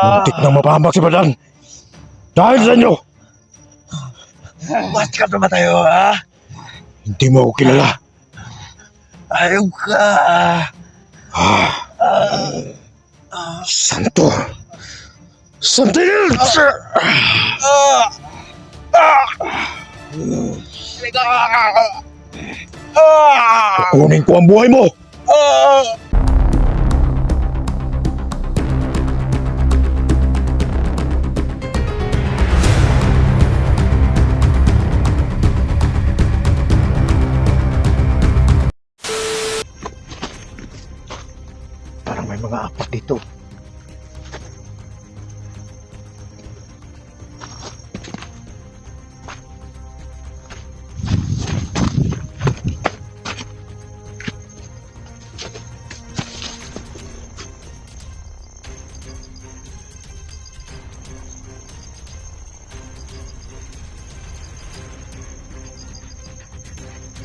Muntik nang mapahamak si Badan. Dahil sa inyo, Ba't ka naman tayo, ha? hindi mo ako kilala. Ayaw ka. Santo. Santil! Kukunin ko ang buhay mo. Parang may mga apat dito.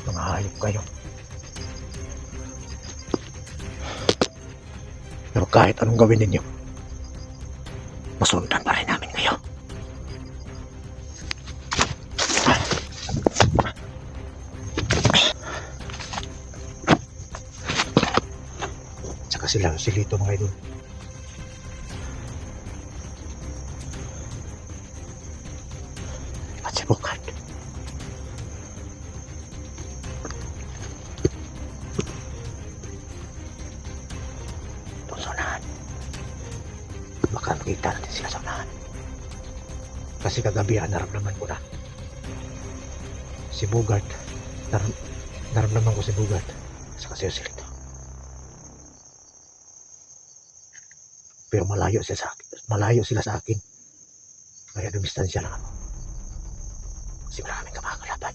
Mga hayop kayo. Pero kahit anong gawin ninyo, masundan pa rin namin kayo. Tsaka sila, si Lito mga idol. At si Bukad. Baka makita natin sila sa unahan. Kasi kagabi naramdaman ko na si Bugard. Naramdaman ko si Bugard sa kasi si Lito. Pero malayo sila sa akin. Kaya dumistansya lang ako. Kasi maraming kapakalaban.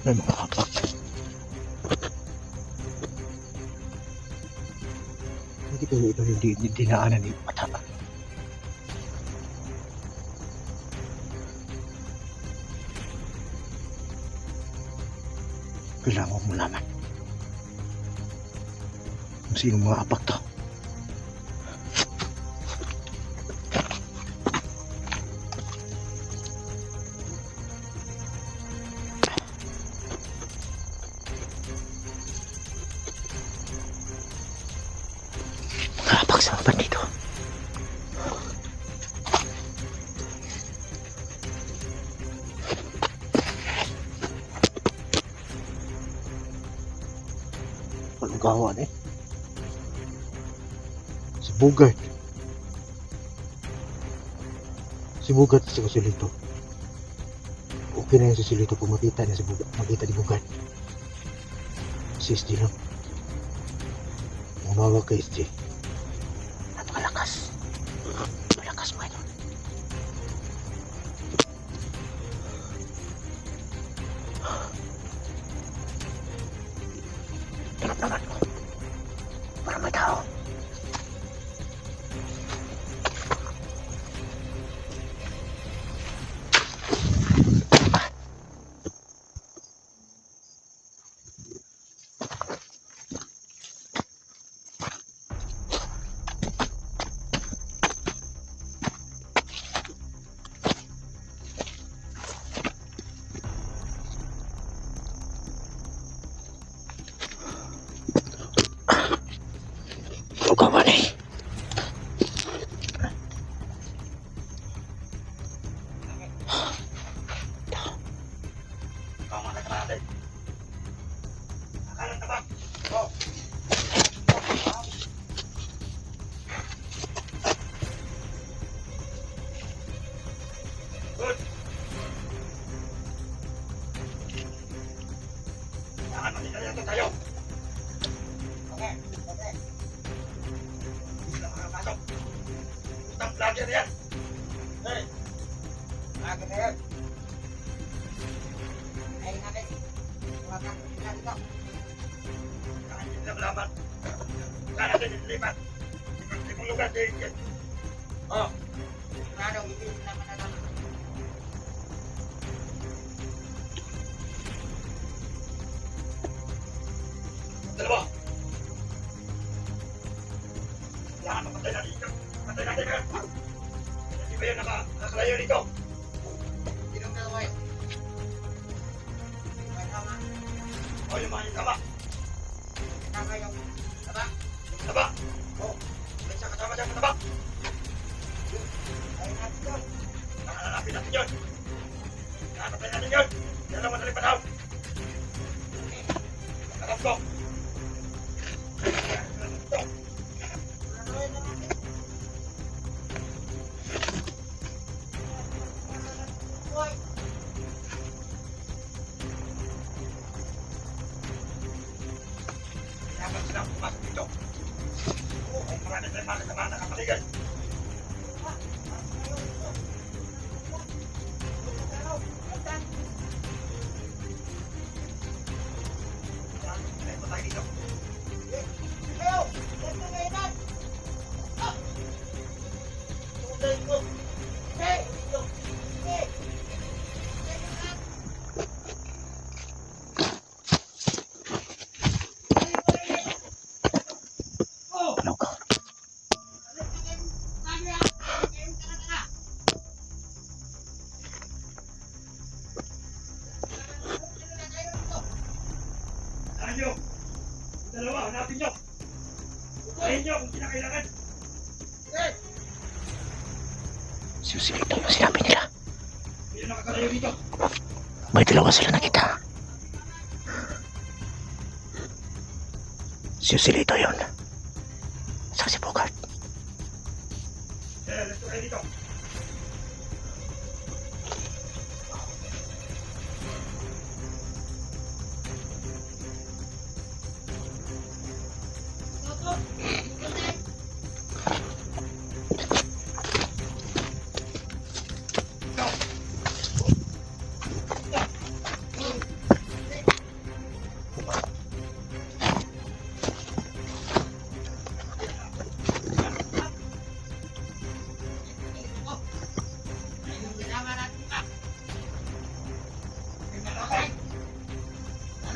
May mga hapak. Hindi ko ito yung dinaanan ni Mataba. Kailangan mo malaman kung sino mga apak to. Apak sa mga dito. Anong gawan eh? Si Bugard. Si Bugard at si Lito. Okay na yun si Lito kung makita niya si Bugard. Makita ni Bugard. Si SG lang. Umawag kay SG. Malakas. Malakas mo ito. Tinatanan mo. Para may tao. Saan matigalian tayo? Okay. Hindi na makapasok. Utang vlogger yan. Hey! Vlogger na yan. Ayun natin. Huwag dito. Kahit hindi na malaman. Saan natin nililipat? Ibang lugar din. Oh. Sigurado, hindi na malalaman. Dalawa. Kailangan mapatay natin dito. Patay natin ngayon. Hindi ba yun nakakalayo dito? Sinong dalawa yun? May tama. O, yung mga yung tama. Tama yung taba. Yung taba. O, may isa kasama dyan sa taba. Ayun natin yun. Nakalalapin natin yun. Nakakapatay natin yun. Yan lang madaling panahon. Alam ko. Dapat silang pumasok dito. Oo, ay marami tayong mga kasama na kapaligan. Tayo dito. Ano ka? Tayo! Dalawa, hanapin nyo! Bukayin nyo kung kinakailangan! Susilito yung sinabi nila. Hindi na makakalayo dito! May dalawa sila nakita. Susilito yun. Saka si Bogart. Let's go kayo dito!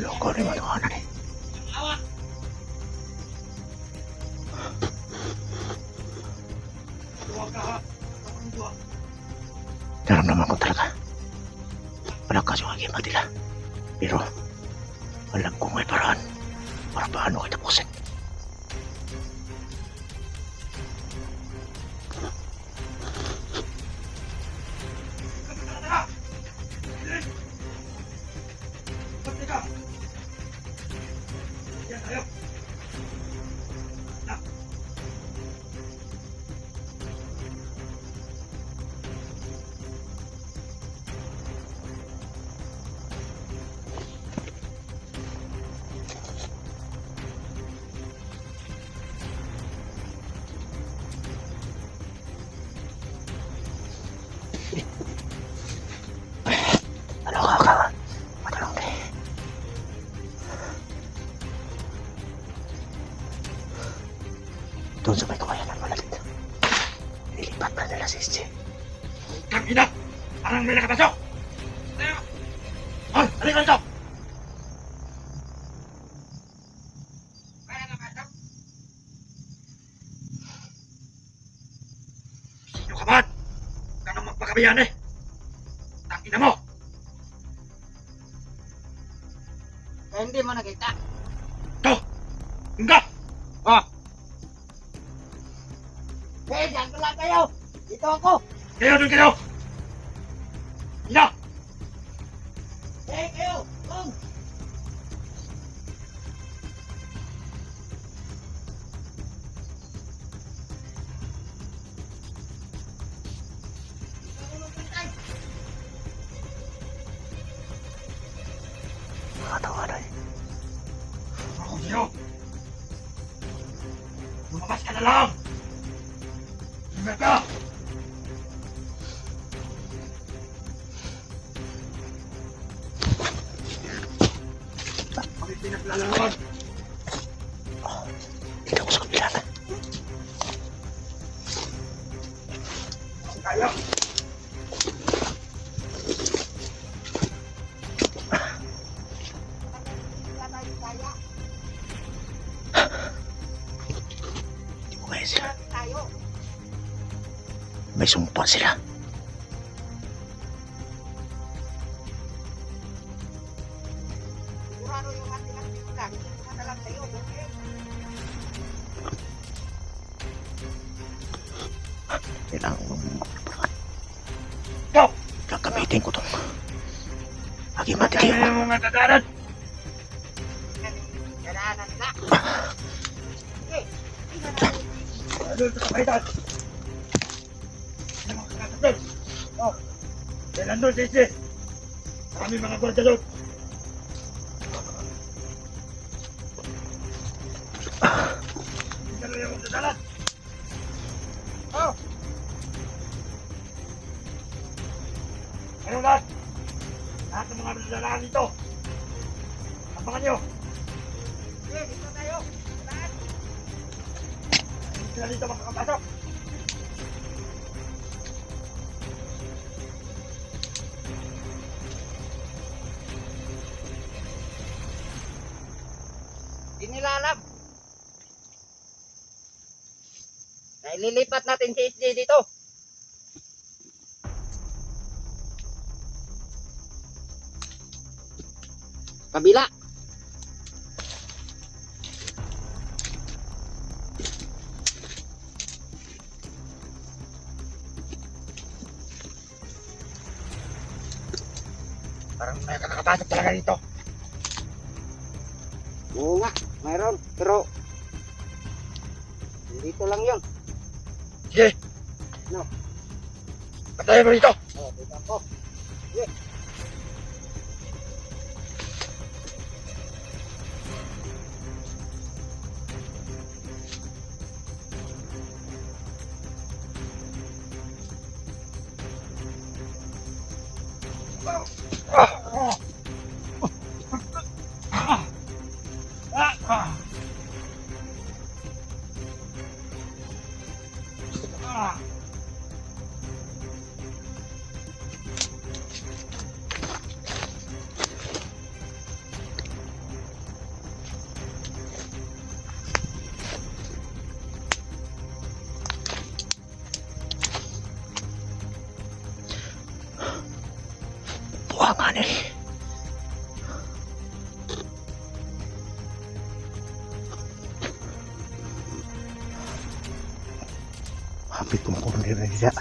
Loko rin mo naman eh. Huwag ka ha! Naramdaman ko talaga. Malakas yung aking matila. Pero, alam kong may paraan para paano kita pusin. Yan tayo! Ano ka? Matulong din. Doon sa may kawayan ng malapit. Nilipat pa nila si SJ. Kang-ina! Parang may nakapasok! Tayo! Hoy! Halika dito! Sino ka ba? Huwag ka nang magpakabayan eh! Tangina mo! Hindi mo nakita. Ito! Hingga! Ah! Eh, dyan ko lang kayo. Dito ako. Kayo doon kayo! Ina! Eh, kayo. Kung. tawanan. Rodeo! Lumabas ka na lang! Lumabas ka! Bakit pinaglalalaman? Dito ko sa kabila. Kaya! Hindi ko kaya sila. Tayo. May sumpa sila. Sigurado yung ating aktividad. Hindi na lang tayo. Okay? Kailangan mong Go! gagamitin ko itong aking Kaya matikim. mo nga dadaran! Dadaanan nila. Okay. Tingnan natin. Ano sa kapaitan? Ano mga kakasablon? Oh! Kailan doon, Sisi? Marami mga gwardiya doon. Hindi ka lang yung dadalan. Oh! Ano lahat? Lahat ng mga dadalan dito. Abangan nyo. Okay, dito tayo. Daan. Hindi sila dito makakapasok. Di nila alam. Na ililipat natin si SJ dito. Kabila. Parang may nakakapasok talaga dito. Oo nga, mayroon. Pero, dito lang yun. Sige. No. Patayin mo dito. Oh, dito ako. Buwangan eh. Hapit kong corner na nila.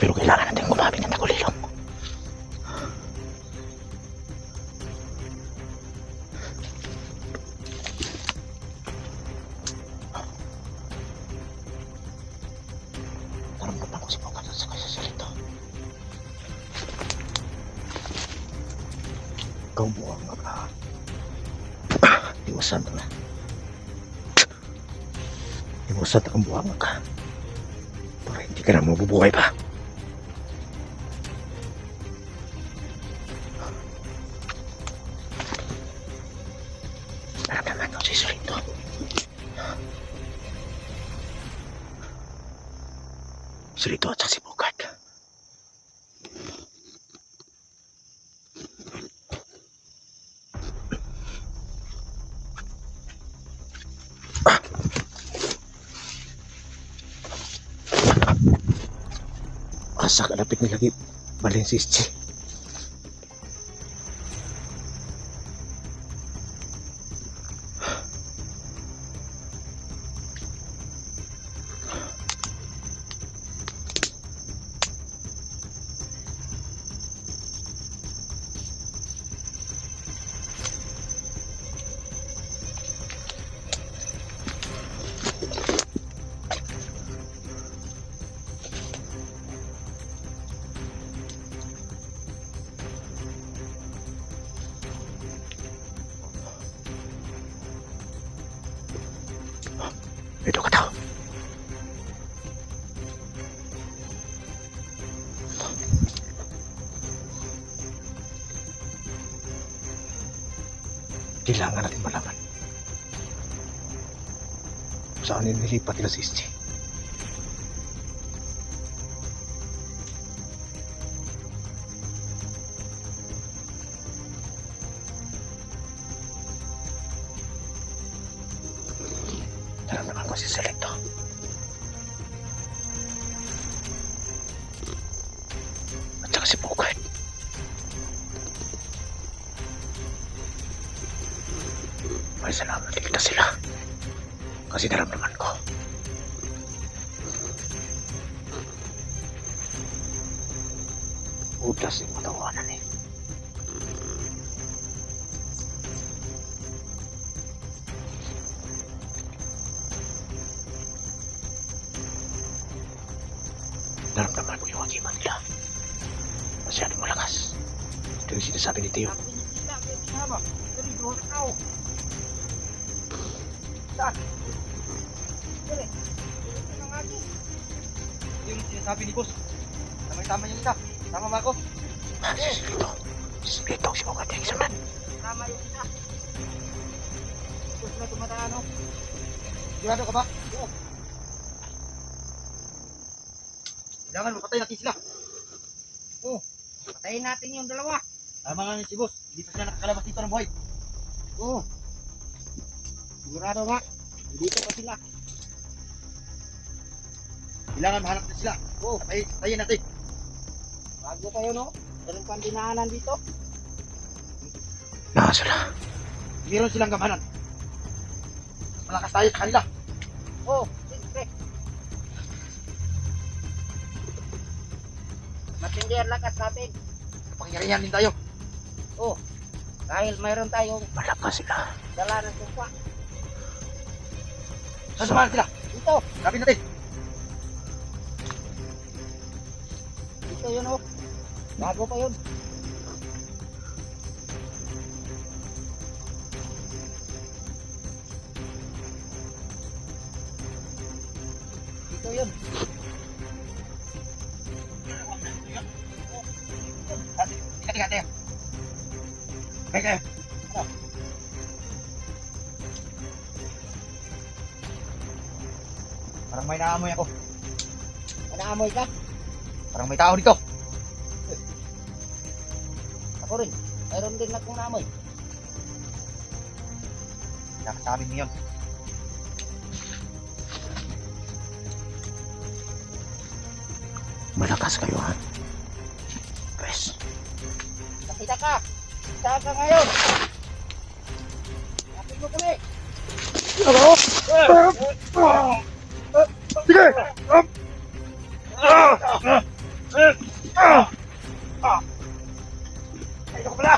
Pero kailangan natin gumamit ng tagulilong. Naramdaman ko si Bukat sa salito. Ikaw buwang ka. Iwasan ka na. Iwasan kang buwang ka. Para hindi ka na mabubuhay pa. Naramdaman ko si Solito. Solito at si Bukat. Asa kalapit ni lagi Balensis. Ito ka tao. Kailangan natin malaman kung saan nililipat nila si SJ. Alam naman ko si Selecto. At saka si Bugad. May salamat, ligtas sila. Kasi naramdaman ko. Udas yung matawanan eh. Naramdaman ko yung agiman nila. Masyadong malakas. Ito yung sinasabi ni Teo. Yung sinasabi ni boss. Tama yung isa. Tama ba ako? Ah, si Silito. Si Silito, si Bugad yung isa man. Tama yung isa. Gusto na tumataan, no? Sigurado ka ba? Oo. Kailangan mapatay natin sila. Patayin natin yung dalawa. Tama nga si boss. Hindi pa sila nakakalabas dito ng buhay. Oo. Sigurado nga. Dito pa sila. Kailangan mahanap na sila. Oo. Patayin natin. Bago kayo, no? Meron pang dinaanan dito. Na sila. Meron silang gamanan. Malakas tayo sa kanila. Oo, siyempre. Matindi ang lakas natin. Pangyarihan din tayo. Dahil mayroon tayong Malakas sila. dala ng sumpa. Saan samahan sila? Dito. Sabi natin. Dito yun, oh. Bago pa yun. Dito yun. Tika. Kayo. Ano? Parang may naamoy ako. Naamoy ka? Parang may tao dito. Ako rin. Mayroon din akong naamoy. Nakasabi mo yun. Malakas kayo ha. Pwes. Nakita ka. Saan ka ngayon? Lapit mo kami. Sige! Ay, ako pala!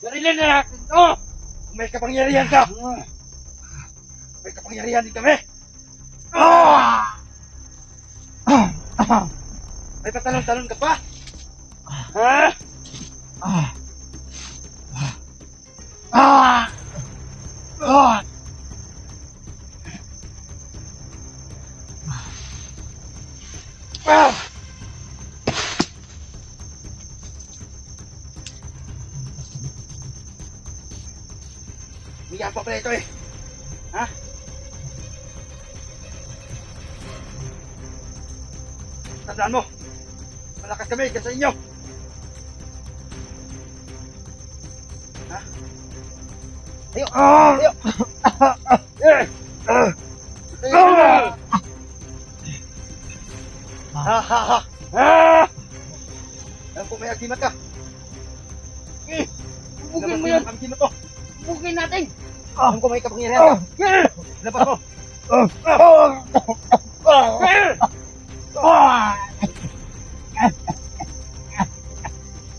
Garilin na natin to! May kapangyarihan ka! May kapangyarihan din kami! May patalon-talon ka pa? Ha? Bigyan pa pala ito eh. Ha? Tandaan mo. Malakas kami kasi sa inyo. Ha? Tayo! Tayo! Alam ko may agimat ka. Bugin mo yan. Ang agimat mo. Bugin natin. Alam ko may kapangyarihan ka. Labas mo.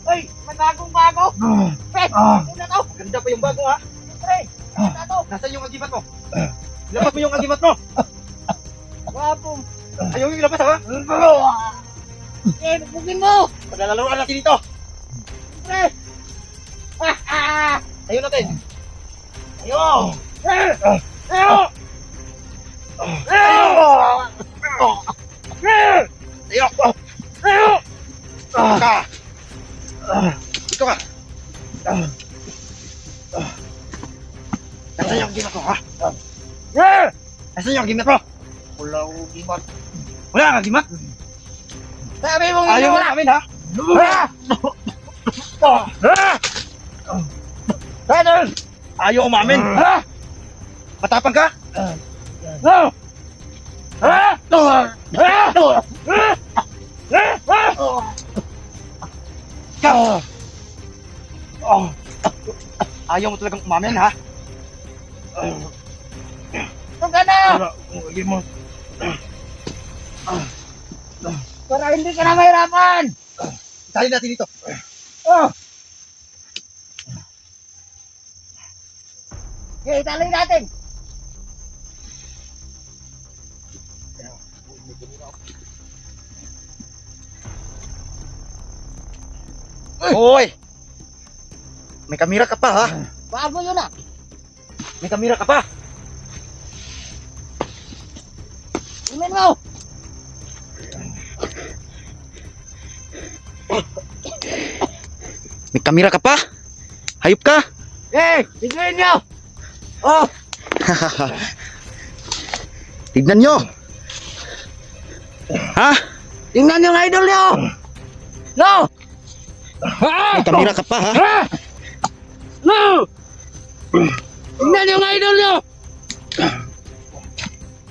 Hoy, may bagong-bago. Pre, ano na to? Ganda pa yung bago ha. Pre, ano na to? Nasaan yung agimat mo? Labas mo yung agimat mo. Wapo. Ayaw yung labas ha. Bugin mo. Paglalaroan natin ito. Pre. Ayaw natin. Ayo. Ka. Ito ka. Nasaan yung agimat mo ha? Nasaan yung agimat mo? Wala akong gimat. Wala kang agimat. Sabi mo Ayaw mo wala. namin ha? Brother. Ayaw umamin. Matapang ka? Ka. Ayaw mo talagang umamin ha? Ito ka na. Para hindi ka na mahirapan. Dali natin ito. Okay, itali natin. Hoy! May kamera ka pa ha? Bago yun ah. May kamera ka pa? Imin mo. May kamera ka pa? Hayop ka? Bigyan nyo. Oh! Tignan nyo! Ha? Tingnan yung idol nyo. No. May kamera ka pa ha? No. Tingnan yung idol nyo.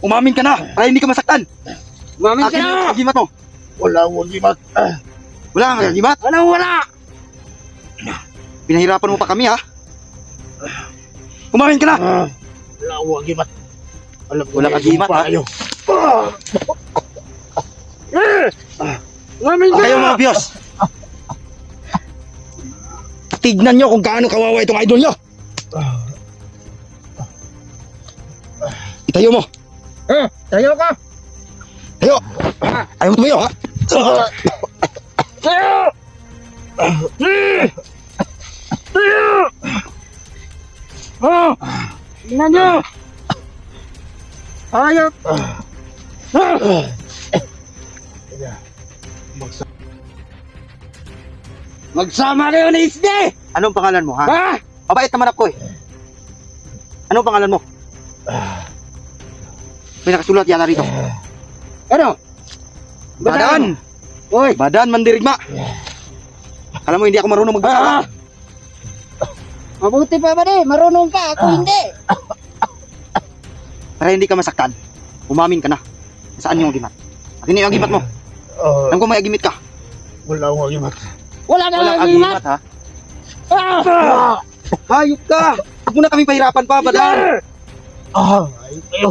Umamin ka na para hindi ka masaktan. Umamin ka Akin na. yung agimat mo. Wala akong agimat. Wala kang agimat. Anong wala? Pinahirapan mo pa kami ha? Umamin ka na. Wala akong agimat. Alam ko Walang may agimat, sumpa ha? kayo. Umamin ka Kayo na. mga Diyos. Tignan nyo kung gaano kawawa itong idol nyo. Itayo mo. Tayo ka. Tayo. Ayaw mo tumayo ha? Tayo. Tingnan nyo. Ayop. Magsama kayo ni Isde. Anong pangalan mo ha? Ha? Mabait naman ako eh. Anong pangalan mo? May nakasulat yata rito. Ano? Badan. Hoy. Badan Mandirigma. Alam mo hindi ako marunong magbasa. Mabuti pa ba marunong ka, ako hindi. Para hindi ka masaktan. Umamin ka na. Saan yung agimat? Akin na yung agimat mo. Alam ko may agimit ka. Wala akong agimat. Wala ka Walang lang agimat ha? Hayop ka! Huwag mo na kami pahirapan pa, Badan. Ayun kayo.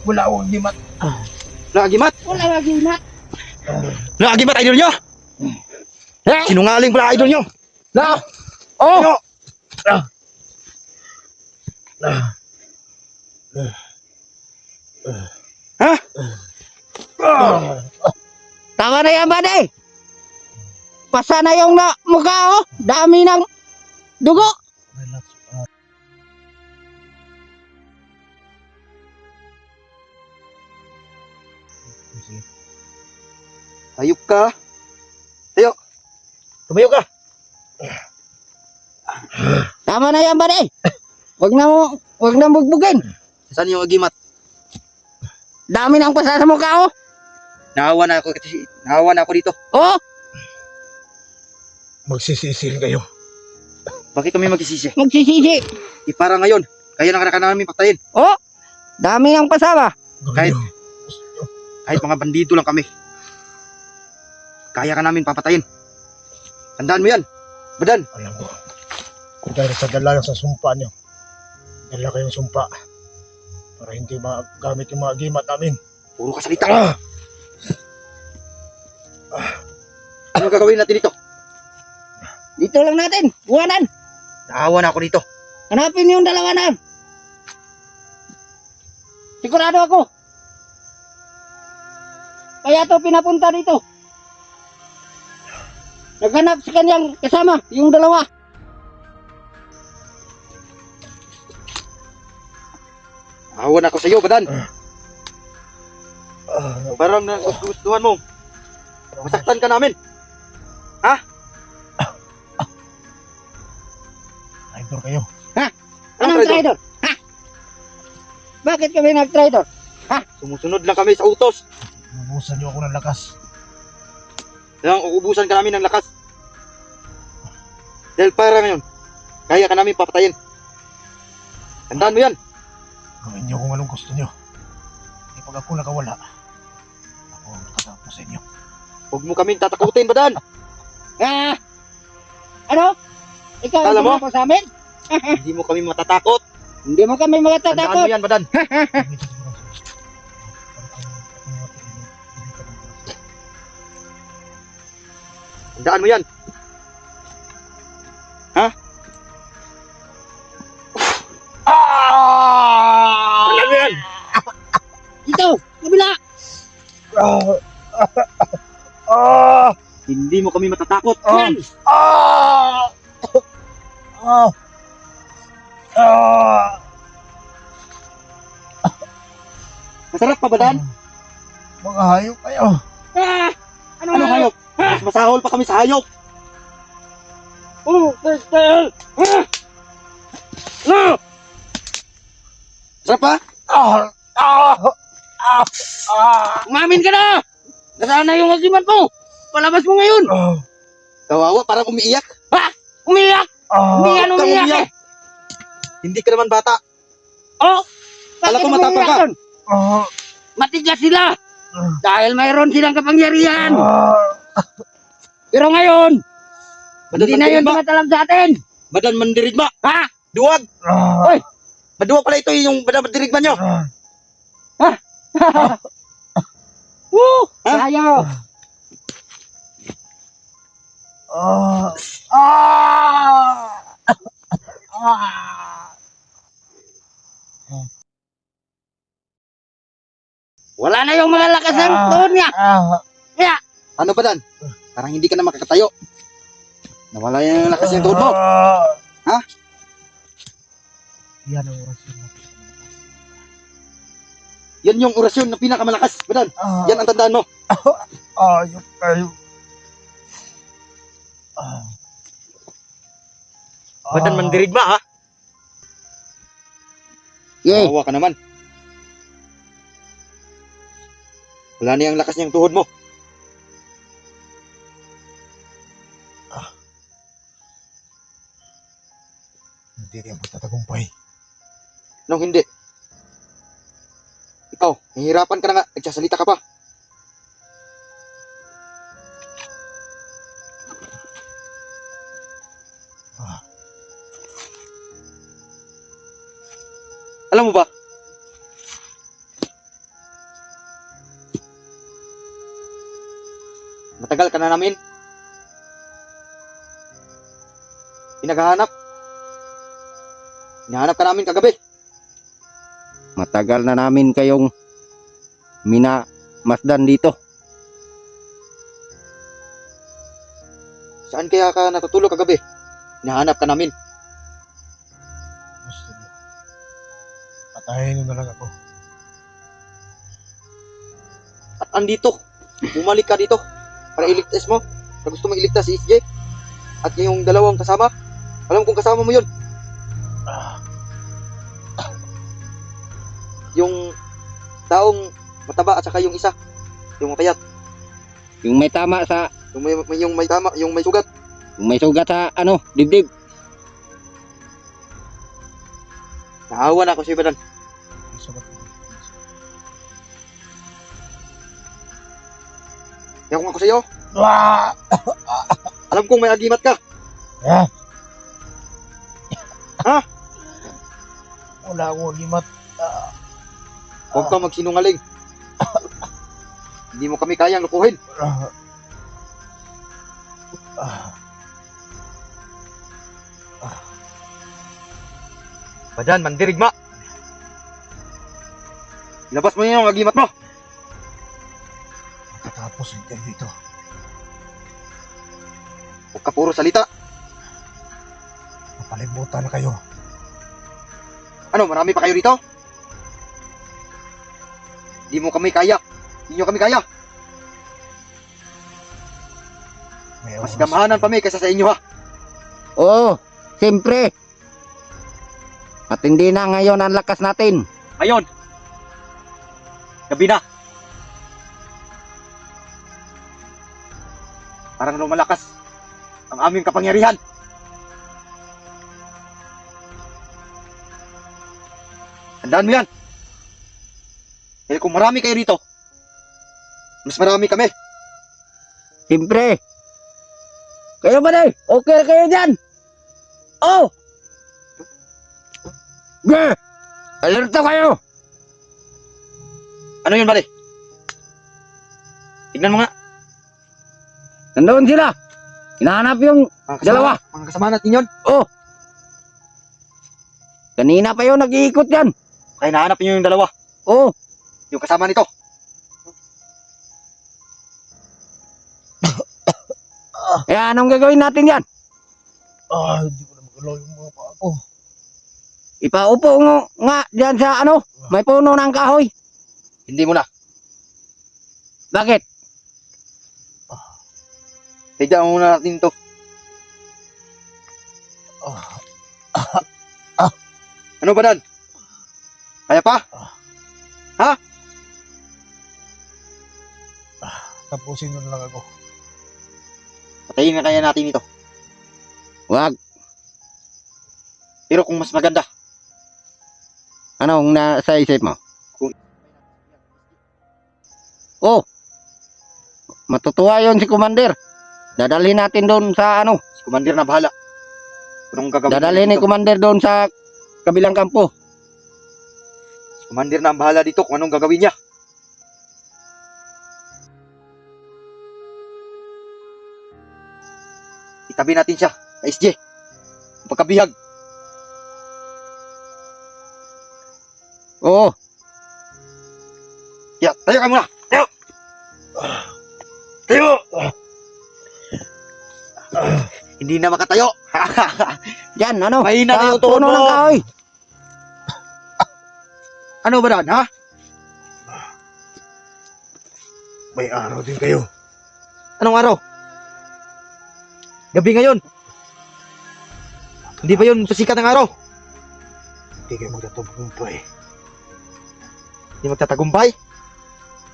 Wala akong agimat. Walang agimat? Wala lagi na. Walang agimat, idol nyo? Sinungaling pala idol nyo. Na. Oh! Ha? Tama na yan, buddy. Pasa na yung mukha, oh. Dami ng dugo. Relax. Hayop ka. Tayo. Tumayo ka. Tama na yan, buddy. Huwag na bugbugin. Saan yung agimat? Dami ng pasa sa mukha, oh. Nahawa na ako dito. Oh, Magsisisil kayo. Bakit kami magsisisi? magsisisi. Para ngayon, kayo na namin patayin. Oh, dami ng pasa ba? Kahit- Kahit mga bandido lang kami, kaya ka namin papatayin. Tandaan mo yan, Badan. Alam ko. Dahil sa dala sa sumpa niyo. Dala kayong sumpa. Para hindi magamit yung mga gimat namin. Puro ka salita. Anong gagawin natin dito? Dito lang natin. Buwanan. Naawa na ako dito. Hanapin yung dalawa na. Sigurado ako. Kaya to pinapunta dito. Naghanap sa kanyang kasama, yung dalawa. Naawa na ako sa iyo, Badan. Parang nagustuhan mo. Masaktan ka namin. Idol kayo. Anong traidor? Ha? Bakit kami nag-traidor? Sumusunod lang kami sa utos. Lubusan niyo ako ng lakas. Kaya uubusan ka namin ng lakas. Dahil para ngayon, kaya ka namin papatayin. Tandaan mo yan. Gawin niyo kung anong gusto niyo. Hindi pag ako nakawala, ako ang nakatapos sa inyo. Huwag mo kaming tatakutin, Badan. Ano? Ikaw Kala ang mo? tumako sa amin? Hindi mo kami matatakot. Hindi mo kami Tandaan mo magtatakot. yan, Badan. Tandaan mo yan. Ha? Tandaan mo yan. Dito, kabila. Hindi mo kami matatakot. Yan. Masarap pa, Badan? Mga hayop kayo. Ano hayop? Mas masahol pa kami sa hayop. No! Masarap pa? Umamin ka na! Nasaan na yung agiman mo? Palabas mo ngayon! Kawawa, parang umiiyak. Umiyak! Hindi yan Huwag kang umiyak umiyak. eh! Hindi ka naman bata. Oh! Kala ko Bakit matapang umiyak ka. yun? Matigas sila! Dahil mayroon silang kapangyarihan! Pero ngayon, Badan hindi na yun mandirigma. tumatalam sa atin! Badan mandirigma. Ha? Duwag. Hoy! Maduwag pala ito yung badan mandirigma nyo. Woo! Ha? Tayo! Wala na yung mga lakas ng tuhod niya! Kaya, Ano, Badan? Parang hindi ka na makakatayo. Nawala yung lakas ng tuhod mo. Ha? Yan ang orasyon natin. Yan yung orasyon na pinakamalakas, Badan. Yan ang tandaan mo. Ayop kayo. Badan mandirigma, ha? yay! Kawawa ka naman. Wala na yung lakas niyang tuhod mo. Hindi rin po tatagumpay. Nung hindi. Ikaw, nahihirapan ka na nga. Nagsasalita ka pa. Alam mo ba? Matagal ka na namin pinaghahanap. Hinahanap ka namin kagabi. Matagal na namin kayong minamasdan dito. Saan kaya ka natutulog kagabi? Hinahanap ka namin. Gusto niyo. Patayin niyo na lang ako. At andito, bumalik ka dito para iligtas mo. Para gusto mong iligtas si SJ at yung dalawang kasama. Alam kong kasama mo yun. Yung taong mataba at saka yung isa, yung mapayat, Yung may tama sa, yung may tama, yung may sugat. yung may sugat sa dibdib. Naawa na ako sa Badan. Sugat ko. Kaya kung ako sa'yo, Ah! alam kong may agimat ka. Ah! Ha? Wala akong limat. Huwag kang magsinungaling. Hindi mo kami kayang lukuhin. Badan, mandirigma. Ilabas mo yung agimat mo. Tatapos yung interview ito. Huwag ka puro salita. Mapalimutan na kayo. Ano, marami pa kayo rito? Hindi mo kami kaya. Hindi nyo kami kaya. May Mas oras. gamahanan pa may kaysa sa inyo ha. Oo, siyempre. At hindi na ngayon ang lakas natin. Ngayon. Gabi na. Parang lumalakas ang aming kapangyarihan. Tandaan mo yan. Dahil kung marami kayo rito, mas marami kami. Siyempre. Kayo ba day? Okay na kayo dyan? Oh! Ge! Alerto kayo! Ano yun, bale? Tignan mo nga. Nandoon sila. Hinahanap yung dalawa. Mga kasama natin yun. Oh! Kanina pa yun nag-iikot yan. Kaya nahanap niyo yung dalawa. Oh! Yung kasama nito. Eh anong gagawin natin yan? Hindi ko na magalaw yung mga paa ko. Ipaupo nga dyan sa ano, may puno ng kahoy. Hindi mo na. Bakit? Tidaan muna natin to. Ano ba, Dan? Kaya pa? Tapusin mo na lang ako. Patayin na kaya natin ito. Wag. Pero kung mas maganda, Anong nasa isip mo? Kung- Oh! Matutuwa yon si Commander. Dadalhin natin doon sa ano. si Commander na bahala. Kung anong gagawin Dadalhin ni dito. Commander doon sa kabilang kampo. Si Commander na ang bahala dito kung anong gagawin niya. Itabi natin siya sa SJ. Ang pagkabihag. Oo. Kaya, tayo ka muna. Tayo! Tayo! Hindi na makatayo. Yan, ano? Mahina na sa yung tuhod puno mo. ng kahoy. Ano ba Dan, ha? May araw din kayo. Anong araw? Gabi ngayon. Hindi ba yun pasikat ng araw? Hindi kayo magtatagumpay. Hindi magtatagumpay.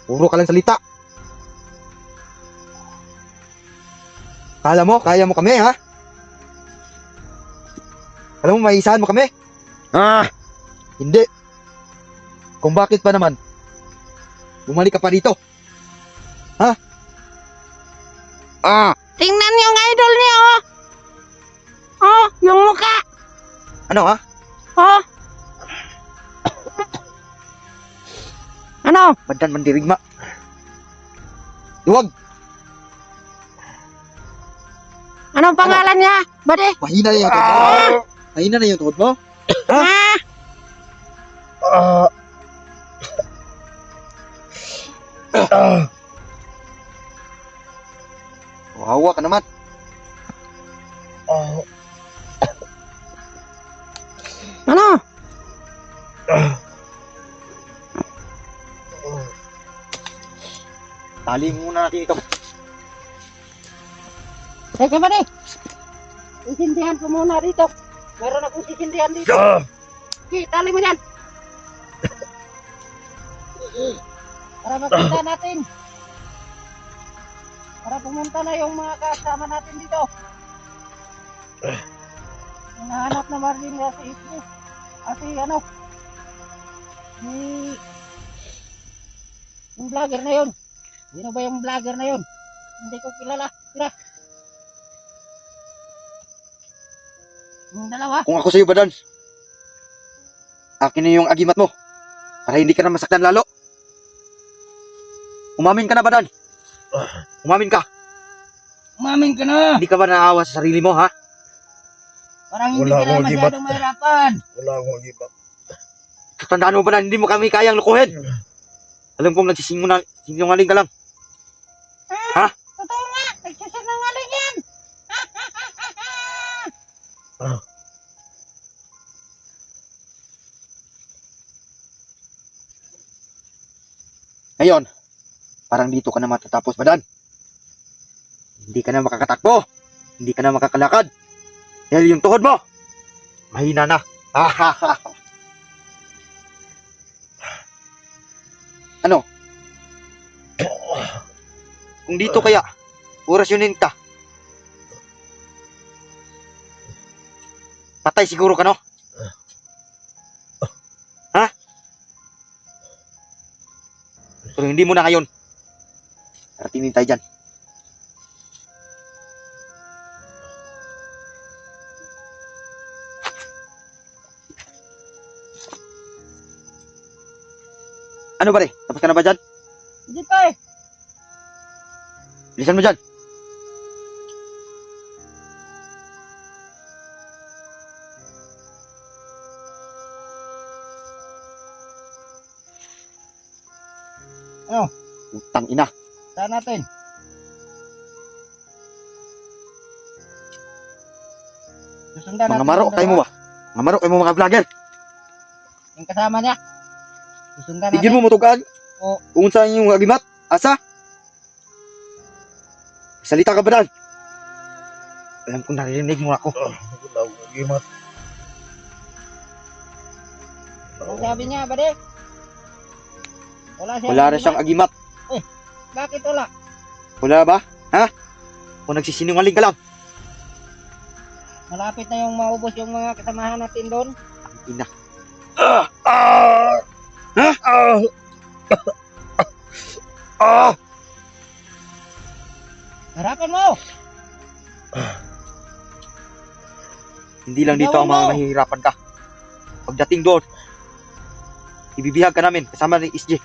Puro ka lang salita. Kala mo, kaya mo kami, ha? Alam mo, maisahan mo kami? Ah! Hindi. Kung bakit pa naman, bumalik ka pa dito. Ah! Tingnan yung idol niya, oh! Oh, yung mukha! Ano, ha? Oh! Ano? Badan mandirigma. Duwag. Anong pangalan niya? Bade? Mahina na yung tuhod mo. Mahina na yung tuhod mo. Ah! Wawa ka naman. Ano? Tali muna natin ito. Teka, Bade. Isindihan ko muna dito. Meron akong sisindihan dito. Okay, tali mo yan. Para makita natin. Para pumunta na yung mga kasama natin dito. Hinahanap na Marlin niya si Ismo. At si ano? Yung vlogger na yun. Sino ba yung vlogger na yun? Hindi ko kilala. Tira. Yung dalawa. Kung ako sa'yo, Badan, akin na yung agimat mo para hindi ka na masaktan lalo. Umamin ka na, Badan. Umamin ka. Umamin ka na. Hindi ka ba naawa sa sarili mo, ha? Parang hindi Wala ka na akong agimat. masyadong mahirapan. Wala akong agimat. Tandaan mo, Badan, hindi mo kami kayang lukuhin. Alam kong nagsisinungaling ka lang. Totoo nga. Nagsisinungaling yan. Ngayon, parang dito ka na matatapos, Badan. Hindi ka na makakatakbo. Hindi ka na makakalakad. Dahil yung tuhod mo, mahina na. Ano? Kung dito kaya, orasyonin ka. Patay siguro ka, no? Ha? Pero hindi mo na ngayon. Paratingin tayo dyan. Ano ba, tapos ka na ba dyan? Hindi pa eh. Bilisan mo dyan. Ano? Utang ina. Saan natin? Susundan Mga natin maro yung kayo mo dalawa. ba? Mga maro kayo mo mga vlogger. Yung kasama niya. Susundan Tigil natin. mo mutugaan. Oo. Kung saan yung agimat. Asa? Salita ka ba dyan? Alam kong narinig mo ako. Wala akong agimat. Anong sabi niya, bade? Wala siya. Wala na siyang agimat. Bakit wala? Wala ba? Ha? Kung nagsisinungaling ka lang. Malapit na yung maubos yung mga kasamahan natin doon. Ang ina. Harapan mo! Hindi lang dito ang mga mahihirapan ka. Pagdating doon, ibibihag ka namin kasama ni SJ.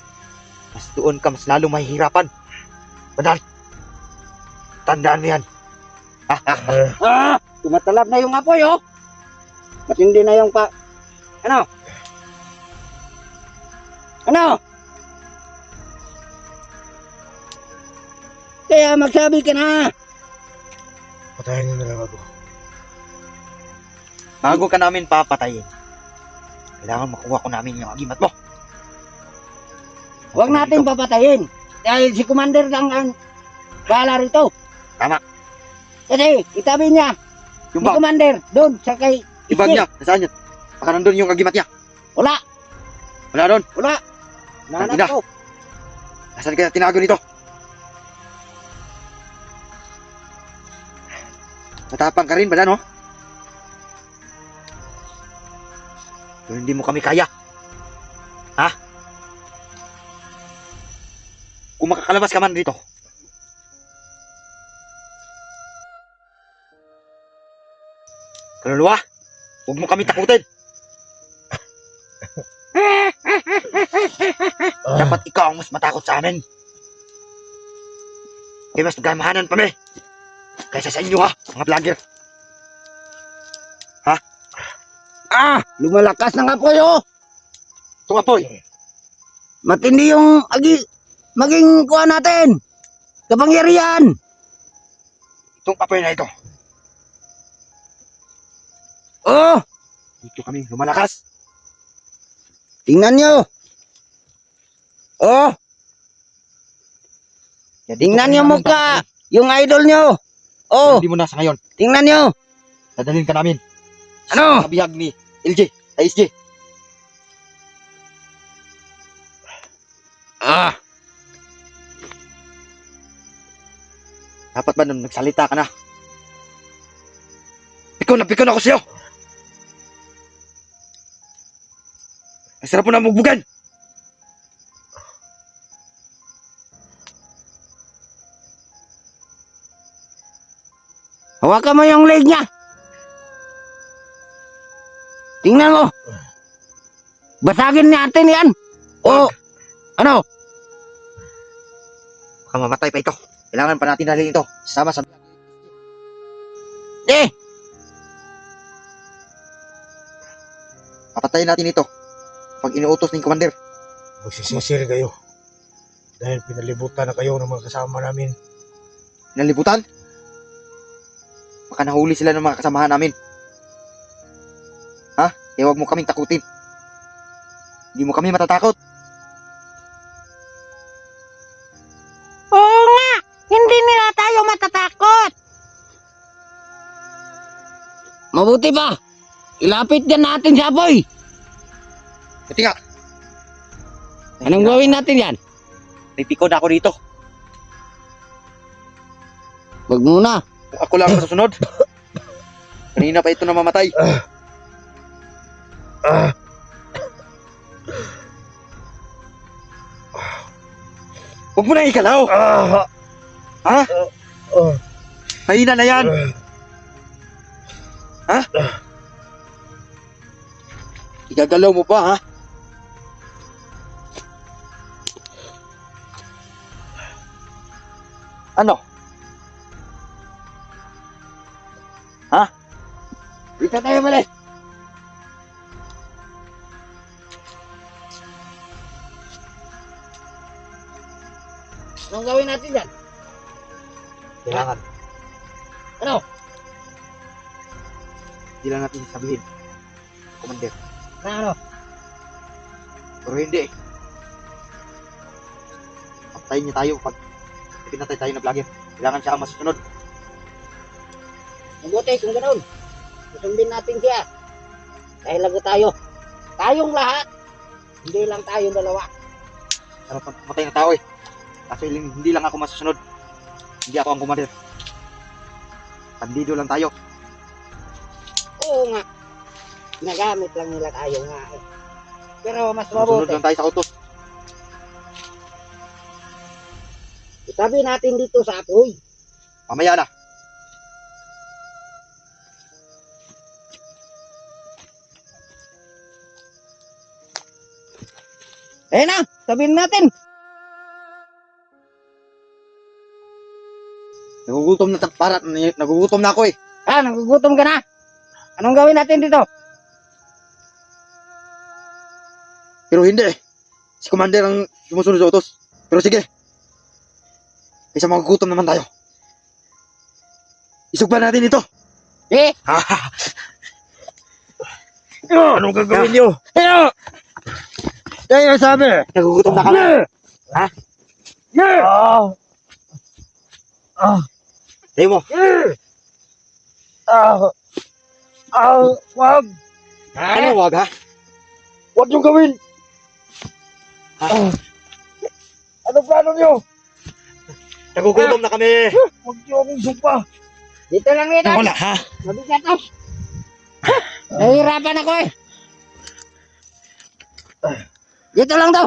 Mas doon ka mas lalong mahihirapan. Badal. Tandaan mo yan. Tumatalab na yung apoy, oh! Matindi na yung pa... Ano? Ano? Kaya magsabi ka na! Patayin niyo na lang ako. Bago ka namin papatayin, kailangan makuha ko namin yung agimat mo. Huwag natin papatayin. Dahil si Commander lang ang bahala rito. Tama. Kasi itabi niya, Yung si bag, Commander, doon sa kay... yung bag niya, nasaan yun? Baka nandun yung agimat niya. Wala! Wala doon. Wala! Tangina. Nahanap ko. Nasaan kaya tinago nito? Matapang ka rin ba, no? Pero hindi mo kami kaya. Ha? Kung makakalabas ka man dito, kaluluwa, huwag mo kami takutin. Dapat ikaw ang mas matakot sa amin. Kaya mas gamahanan kami kaysa sa inyo, ha, mga vlogger. Lumalakas ng apoy, oh! Itong apoy, Matindi yung maging kuha natin. Kapangyarihan. itong apoy na ito, Oh! dito kami lumalakas. Tingnan nyo. Oh! Kaya dito Tingnan kami nyo namin mukha. papatayin. Yung idol nyo. Oh! Hindi mo na sa ngayon, Tingnan nyo. dadalhin ka namin Ano? sa bihag ni LJ, ay SJ. Dapat ba nung nagsalita ka na? Pikon na ako sa'yo. Ang sarap mo na mugbugan. Hawakan mo yung leg niya. Tingnan mo. Basagin natin yan. O, ano? Baka mamatay pa ito. Kailangan pa natin dalhin ito. Sama sa... Eh, Papatayin natin ito. Pag inuutos ng commander. Magsisisi rin kayo. Dahil pinalibutan na kayo ng mga kasama namin. Nalibutan. Baka nahuli sila ng mga kasamahan namin. Ha? Kaya huwag mo kaming takutin. Hindi mo kami matatakot. oo nga. Hindi nila tayo matatakot. Mabuti pa. Ilapit din natin sa apoy. Buti nga. Anong gawin natin yan? May pikon ako dito. Wag muna. Kung ako lang ang susunod. Kanina pa ito namamatay. Huwag mo na ikalaw. Ha? Mahina na yan. Ha? Igagalaw mo pa, ha? Ano? Ha? Dito tayo mali. Anong gawin natin yan? Kailangan. Ano? Hindi lang natin sabihin. Commander. Na ano? Pero hindi. Patayin niya tayo pag pinatay tayo na vlogger. Kailangan siya ang masusunod. Mabuti kung ganoon. Susundin natin siya. Dahil lago tayo. Tayong lahat. Hindi lang tayo dalawa. Sarap ang pumatay na tao eh. Kaso hindi lang ako masusunod. Hindi ako ang commander. Bandido lang tayo. Oo nga. Ginagamit lang nila tayo nga eh. Pero mas Masusunod mabuti. lang tayo sa utos. Itabi natin dito sa apoy. Mamaya na. Eh na, sabihin natin. Nagugutom na ako eh. Ah, nagugutom ka na. Anong gawin natin dito? Pero hindi eh. Si commander ang sumusunod sa utos. Pero sige. Kaysa magugutom naman tayo. Isugban natin ito. Eh, Anong gagawin niyo? ano? Tayo sabi. Nagugutom na kami. Ha? Tayo mo. Wag! Ano wag ha? Wag niyo gawin! Ha? Ano plano niyo? Nagugutom na kami. Wag niyo akong sumpa! Dito lang nito. Wala ha? Mabigat to. Nahihirapan ako eh. Dito lang daw.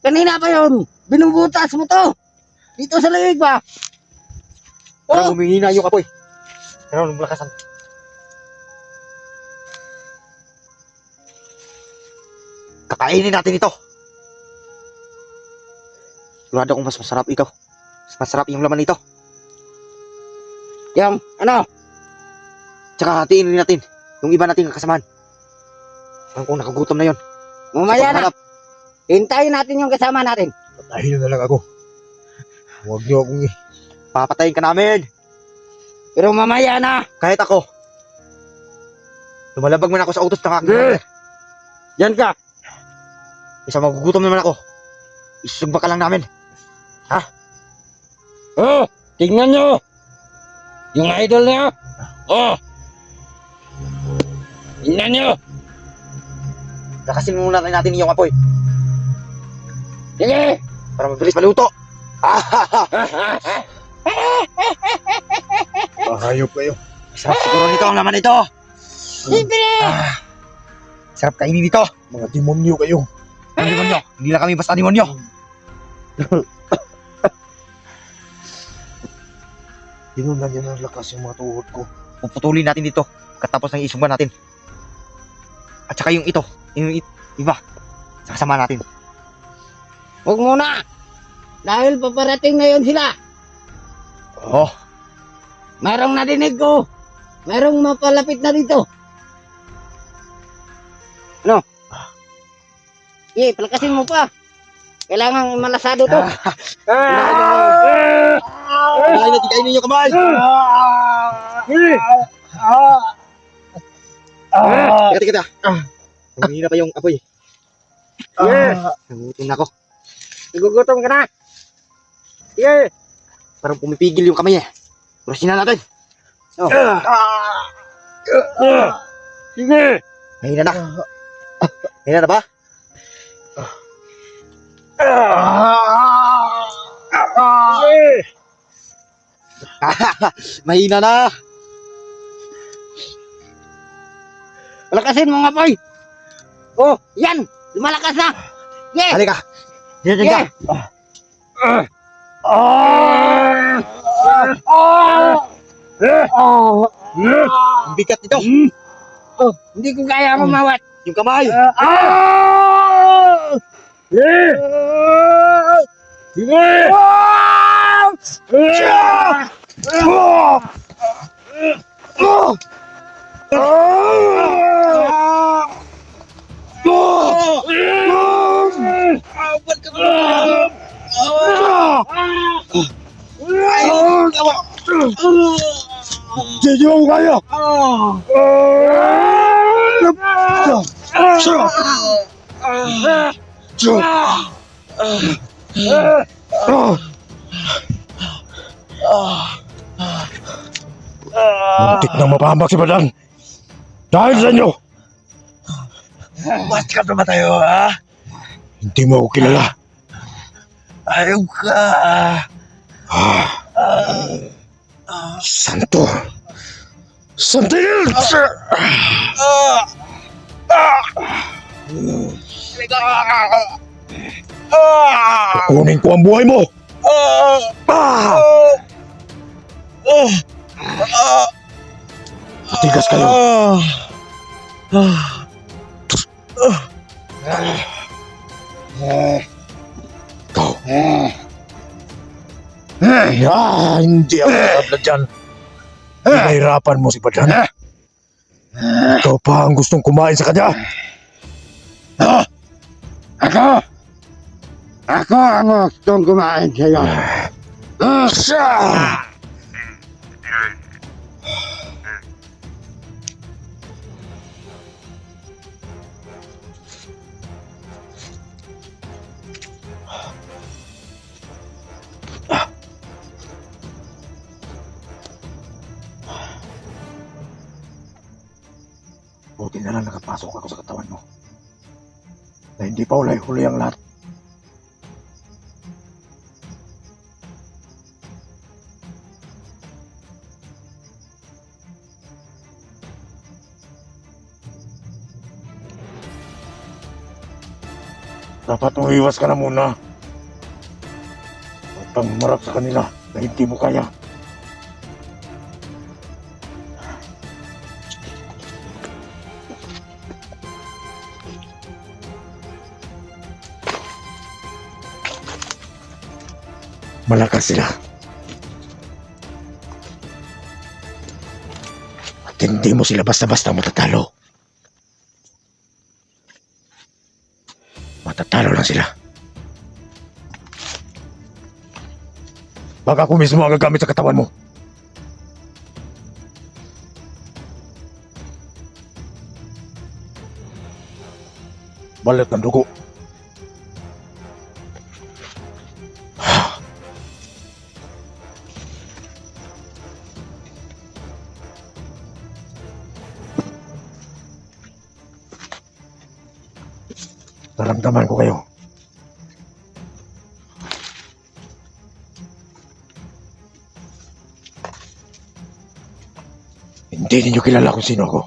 Kanina pa yun. Binubutas mo to. Dito sa lamig ba? Parang humihina yung apoy. Pero lumakasan. Kakainin natin ito. Sigurado kung mas masarap ito. Mas masarap yung laman nito. Yung, ano? Tsaka hatiin rin natin yung iba nating kasamahan. Kung nakagutom na yon. Mamaya na. Hintayin natin yung kasama natin. Patayin niyo na lang ako. Wag niyo akong Papatayin ka namin. Pero mamaya na. Kahit ako. Lumalabag man ako sa utos ng aking Hindi. commander. Diyan ka. Isa magugutom naman ako. Isugba ka lang namin. Oh, tingnan nyo. Yung idol niya. Oh. Tingnan nyo. Lakasin muna natin yung apoy. Sige. Para mabilis maluto. Mahayop kayo. Sarap siguro nito ang laman nito. Libre. Sarap kainin nito. Mga demonyo kayo. Ang demonyo. Hindi lang kami basta demonyo. Tinunan niya ng lakas yung mga tuhod ko. Puputulin natin dito katapos ng isumba natin. At saka yung iba, sa kasama natin. Huwag muna! Dahil paparating na yun sila. Oh, Merong nadinig ko. Merong mapalapit na dito. Ano? Palakasin mo pa. Kailangan malasado to. kailangan natin kainin yung kamay. Teka. Humihina pa yung apoy. Nagutom na ako. Nagugutom ka na. Sige. Parang pumipigil yung kamay eh. Purasin na natin. Sige. Mahina na. Mahina na ba? Mahina na. Palakasin mo nga, boy. Oh, yan. Lumalakas na. Yeah. Halika. Diyan Yeah. ka. Ang bigat nito. Oh, hindi ko kaya kumawat. Yung kamay. Hindi mo kaya! Muntik nang mapahamak si Badan. Dahil sa inyo! Ba't ka tumatayo, ha? Hindi mo ako kilala. Ayaw ka. Santo! Santil! Kukunin ko ang buhay mo! Matigas kayo. Ikaw. Hindi ako nakabla dyan. Pinahirapan mo si Badan. Ikaw pa ang gustong kumain sa kanya. Ako ang gustong kumain sa'yo. Buti na lang nakapasok ako sa katawan mo. Na hindi pa ulay-huli ang lahat. Dapat umiwas ka na muna. Huwag kang marap sa kanila na hindi mo kaya. Malakas sila. At hindi mo sila basta-basta matatalo. Matatalo lang sila. Baka ako mismo ang gagamit sa katawan mo. Balat ng dugo. Naramdaman ko kayo. Hindi ninyo kilala kung sino ako.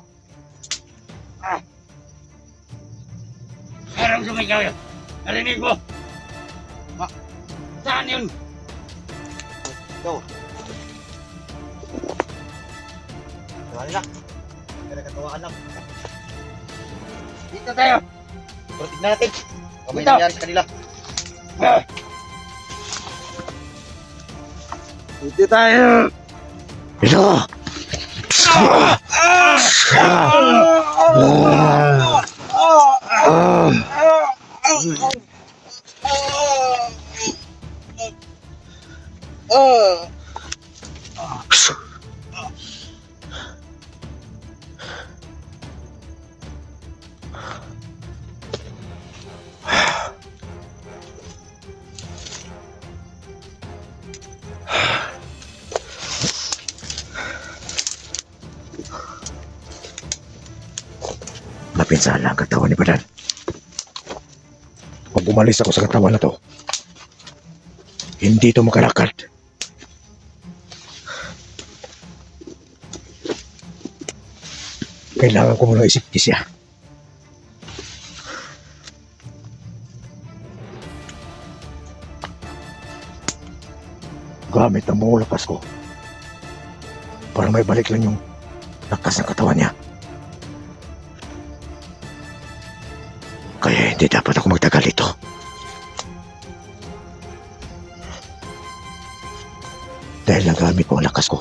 Merong sumigaw yun. Narinig mo. Saan yun? Wala nila. Kaya nagkatawaan lang. Dito tayo. Pero tignan natin. Kung may Dito. nangyari sa kanila. Dito tayo. Ito! Mapinsala ang katawan ni Badan. Pag umalis ako sa katawan na to, hindi to makalakad. Kailangan ko muna isip siya. Gamit ang mga lakas ko para may balik lang yung lakas ng katawan niya. Kaya hindi dapat ako magtagal ito. Dahil nagamit ko ang lakas ko.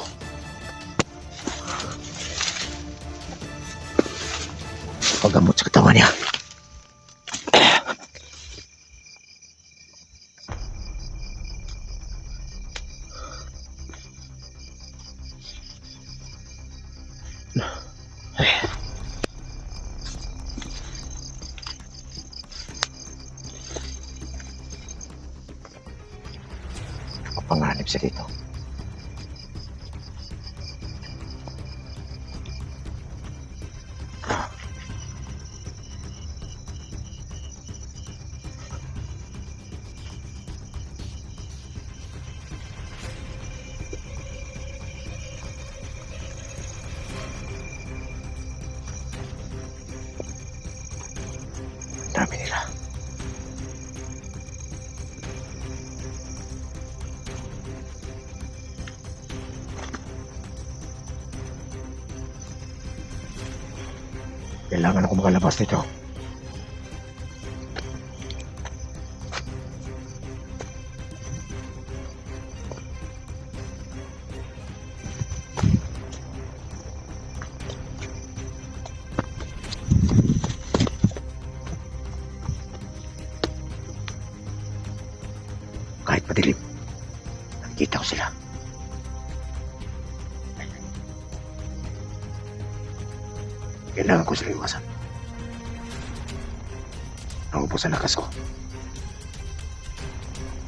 Paggamot sa katawan niya. Panganib siya dito. Dami nila. Kailangan ako makalabas nito. Kahit madilim, nakikita ko sila. Kailangan ko sila iwasan. Naubos ang lakas ko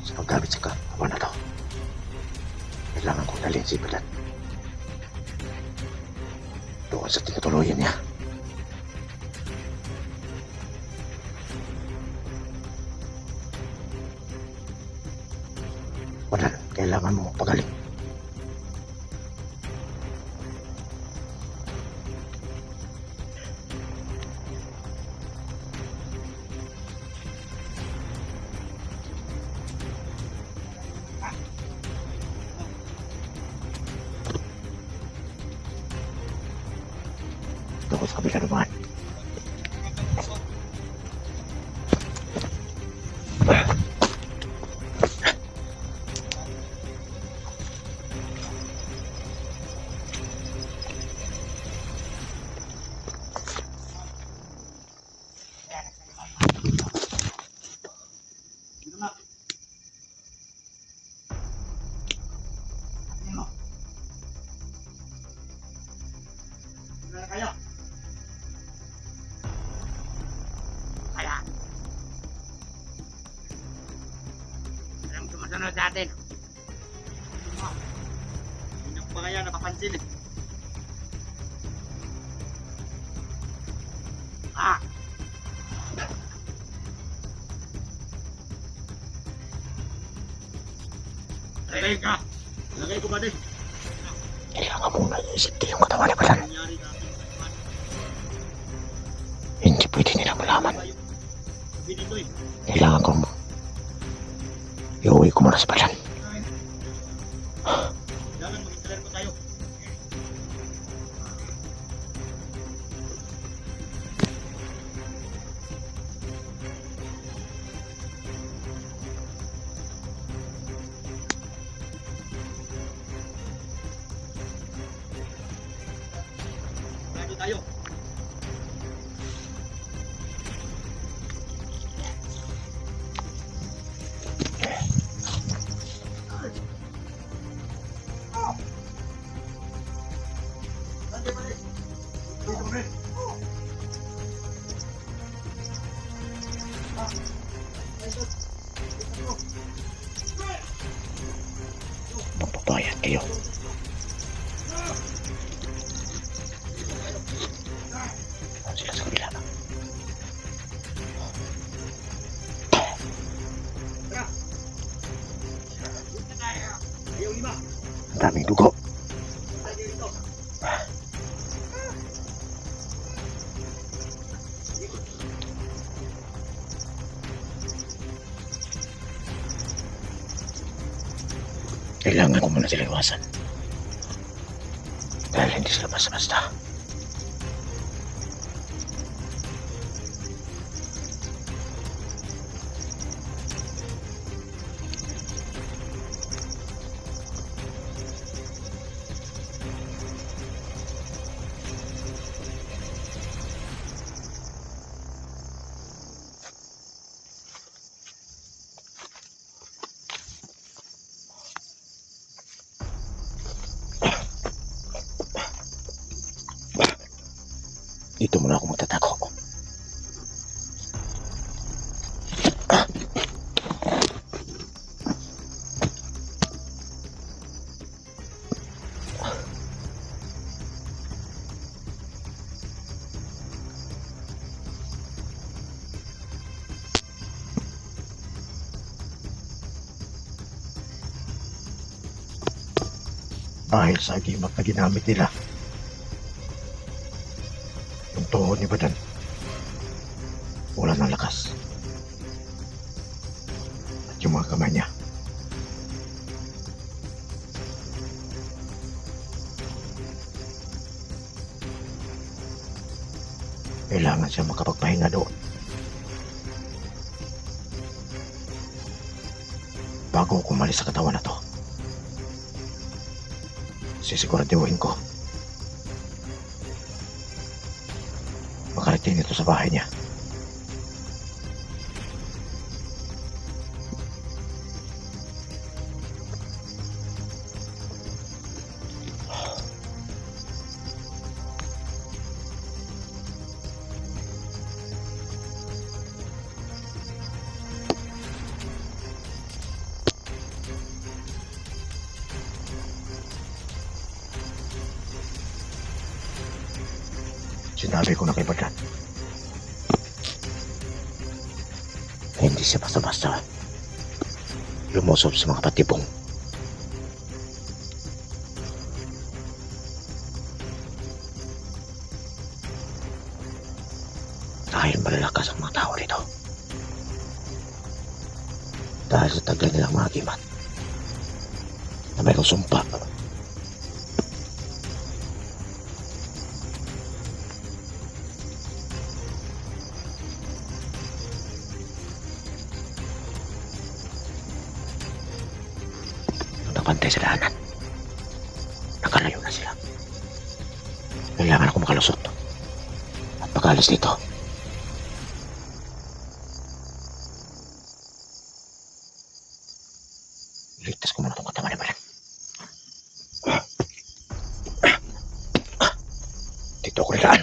sa paggamit sa katawan na to. Kailangan kong dalhin si Badan doon sa tinutuluyan niya. Badan, kailangan mo pagaling. Doon sa kabila naman. Kayo. Kaya. Alam sumusunod sa atin. Hindi ko pa kaya napapansin eh. Ah! Lagay ka! Lagay ko ba din? Kailangan muna iisip din yung katawan ni Badan. Nangyari sa atin. Hindi pwede nila malaman. Sabi dito eh. Kailangan kong iuwi ko muna sa Badan. Kailangan mag-internet ko tayo. Magbabayad kayo. Ano sila sa kabila? Ayaw lima. Ang daming dugo. Kailangan ko muna sila iwasan. Dahil hindi sila basta-basta. Dito muna ako magtatago. Dahil sa agimat na ginamit nila, yung tuhod ni Badan, wala ng lakas. At yung mga kamay niya, kailangan siya makapagpahinga doon. Bago ako umalis sa katawan na to, sisiguraduhin ko makarating ito sa bahay niya. Sinabi ko na kay Badan, hindi siya basta-basta lumusob sa mga patibong. Dahil malalakas ang mga tao dito. Dahil sa tagal nilang mga gimat na mayroong sumpa. Nakapantay sa daanan. Nakalayo na sila. Kailangan ako makalusot at pag-alis dito. Ligtas ko muna itong katawan ni Badan. Dito ako nilaan.